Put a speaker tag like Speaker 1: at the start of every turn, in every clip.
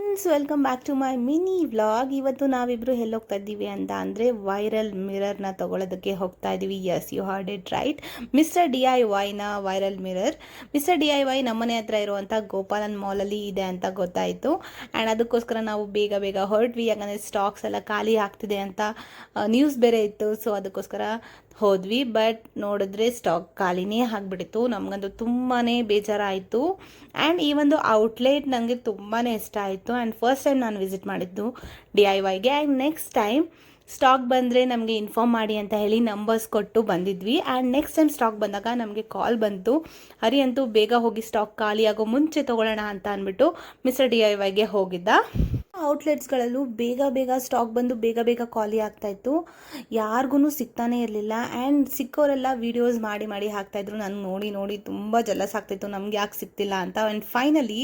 Speaker 1: Friends, welcome back to my mini vlog. ಇವತ್ತು ನಾವಿಬ್ಬರು ಎಲ್ಲಿ ಹೋಗ್ತಾ ಇದ್ದೀವಿ ಅಂತ ಅಂದರೆ ವೈರಲ್ ಮಿರರ್ನ ತೊಗೊಳೋದಕ್ಕೆ ಹೋಗ್ತಾ ಇದ್ದೀವಿ. Yes, you heard it right. Mister DIYನ ವೈರಲ್ ಮಿರರ್. ಮಿಸ್ಟರ್ DIY ನಮ್ಮನೆ ಹತ್ರ ಇರುವಂಥ ಗೋಪಾಲನ್ ಮಾಲಲ್ಲಿ ಇದೆ ಅಂತ ಗೊತ್ತಾಯಿತು. ಆ್ಯಂಡ್ ಅದಕ್ಕೋಸ್ಕರ ನಾವು ಬೇಗ ಬೇಗ ಹೊರಟ್ವಿ. ಯಾಕಂದರೆ ಸ್ಟಾಕ್ಸ್ ಎಲ್ಲ ಖಾಲಿ ಆಗ್ತಿದೆ ಅಂತ ನ್ಯೂಸ್ ಬೇರೆ ಇತ್ತು. ಸೊ ಅದಕ್ಕೋಸ್ಕರ ಹೋದ್ವಿ. ಬಟ್ ನೋಡಿದ್ರೆ ಸ್ಟಾಕ್ ಖಾಲಿನೇ ಆಗಿಬಿಟ್ಟಿತ್ತು. ನಮಗಂತೂ ತುಂಬಾ ಬೇಜಾರಾಯಿತು. ಆ್ಯಂಡ್ ಈ ಒಂದು ಔಟ್ಲೆಟ್ ನನಗೆ ತುಂಬಾ ಇಷ್ಟ ಆಯಿತು. ಆ್ಯಂಡ್ ಫಸ್ಟ್ ಟೈಮ್ ನಾನು ವಿಸಿಟ್ ಮಾಡಿದ್ದು DIYಗೆ. ಆ್ಯಂಡ್ ನೆಕ್ಸ್ಟ್ ಟೈಮ್ ಸ್ಟಾಕ್ ಬಂದರೆ ನಮಗೆ ಇನ್ಫಾರ್ಮ್ ಮಾಡಿ ಅಂತ ಹೇಳಿ ನಂಬರ್ಸ್ ಕೊಟ್ಟು ಬಂದಿದ್ವಿ. ಆ್ಯಂಡ್ ನೆಕ್ಸ್ಟ್ ಟೈಮ್ ಸ್ಟಾಕ್ ಬಂದಾಗ ನಮಗೆ ಕಾಲ್ ಬಂತು, ಹರಿ ಅಂತೂ ಬೇಗ ಹೋಗಿ ಸ್ಟಾಕ್ ಖಾಲಿ ಆಗೋ ಮುಂಚೆ ತೊಗೊಳ್ಳೋಣ ಅಂತ ಅಂದ್ಬಿಟ್ಟು ಮಿಸ್ಟರ್ DIYಗೆ ಹೋಗಿದ್ದ. ಔಟ್ಲೆಟ್ಸ್ಗಳಲ್ಲೂ ಬೇಗ ಬೇಗ ಸ್ಟಾಕ್ ಬಂದು ಬೇಗ ಬೇಗ ಖಾಲಿ ಆಗ್ತಾಯಿತ್ತು. ಯಾರಿಗೂ ಸಿಗ್ತಾನೆ ಇರಲಿಲ್ಲ. ಆ್ಯಂಡ್ ಸಿಕ್ಕೋರೆಲ್ಲ ವೀಡಿಯೋಸ್ ಮಾಡಿ ಮಾಡಿ ಹಾಕ್ತಾಯಿದ್ರು. ನನಗೆ ನೋಡಿ ನೋಡಿ ತುಂಬ ಜಲಸ್ ಆಗ್ತಾಯಿತ್ತು, ನಮ್ಗೆ ಯಾಕೆ ಸಿಗ್ತಿಲ್ಲ ಅಂತ. ಆ್ಯಂಡ್ ಫೈನಲಿ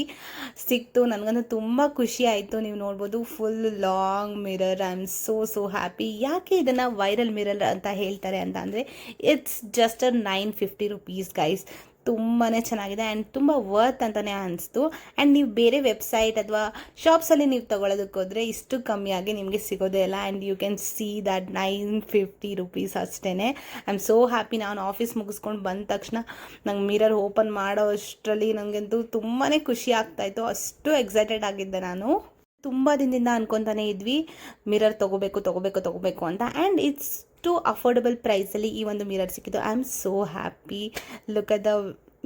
Speaker 1: ಸಿಕ್ತು. ನನಗಂತೂ ತುಂಬ ಖುಷಿ ಆಯಿತು. ನೀವು ನೋಡ್ಬೋದು, full long mirror. I am so happy. ಯಾಕೆ ಇದನ್ನು ವೈರಲ್ ಮಿರರ್ ಅಂತ ಹೇಳ್ತಾರೆ ಅಂತ ಅಂದರೆ, ಇಟ್ಸ್ ಜಸ್ಟ್ 950 rupees ಗೈಸ್. ತುಂಬಾ ಚೆನ್ನಾಗಿದೆ ಆ್ಯಂಡ್ ತುಂಬ ವರ್ತ್ ಅಂತಲೇ ಅನಿಸ್ತು. ಆ್ಯಂಡ್ ನೀವು ಬೇರೆ ವೆಬ್ಸೈಟ್ ಅಥವಾ ಶಾಪ್ಸಲ್ಲಿ ನೀವು ತೊಗೊಳೋದಕ್ಕೆ ಹೋದರೆ ಇಷ್ಟು ಕಮ್ಮಿಯಾಗಿ ನಿಮಗೆ ಸಿಗೋದೇ ಇಲ್ಲ. And you can see that 950 rupees ಅಷ್ಟೇ. I am so happy. ನಾನು ಆಫೀಸ್ ಮುಗಿಸ್ಕೊಂಡು ಬಂದ ತಕ್ಷಣ ನಂಗೆ ಮಿರರ್ ಓಪನ್ ಮಾಡೋ ಅಷ್ಟರಲ್ಲಿ ನನಗಂತೂ ತುಂಬಾ ಖುಷಿ ಆಗ್ತಾಯಿತ್ತು. ಅಷ್ಟು ಎಕ್ಸೈಟೆಡ್ ಆಗಿದ್ದೆ ನಾನು. ತುಂಬ ದಿನದಿಂದ ಅನ್ಕೊತಾನೆ ಇದ್ವಿ ಮಿರರ್ ತೊಗೋಬೇಕು ಅಂತ. ಆ್ಯಂಡ್ ಇಟ್ಸ್ ಟು ಅಫೋರ್ಡಬಲ್ ಪ್ರೈಸಲ್ಲಿ ಈ ಒಂದು ಮಿರರ್ ಸಿಕ್ಕಿದ್ದು. I am so happy. Look at the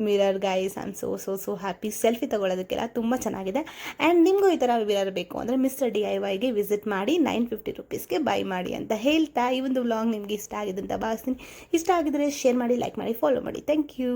Speaker 1: mirror guys. I am so happy. Selfie ತೊಗೊಳೋದಕ್ಕೆಲ್ಲ ತುಂಬ ಚೆನ್ನಾಗಿದೆ. ಆ್ಯಂಡ್ ನಿಮಗೂ ಈ ಥರ ಮಿರರ್ ಬೇಕು ಅಂದರೆ ಮಿಸ್ಟರ್ DIYಗೆ ವಿಸಿಟ್ ಮಾಡಿ 950 rupeesಗೆ ಬೈ ಮಾಡಿ ಅಂತ ಹೇಳ್ತಾ, ಈ ಒಂದು ವ್ಲಾಗ್ ನಿಮಗೆ ಇಷ್ಟ ಆಗಿದೆ ಅಂತ ಭಾವಿಸ್ತೀನಿ. ಇಷ್ಟ ಆಗಿದ್ರೆ ಶೇರ್ ಮಾಡಿ, ಲೈಕ್ ಮಾಡಿ, ಫಾಲೋ ಮಾಡಿ. Thank you.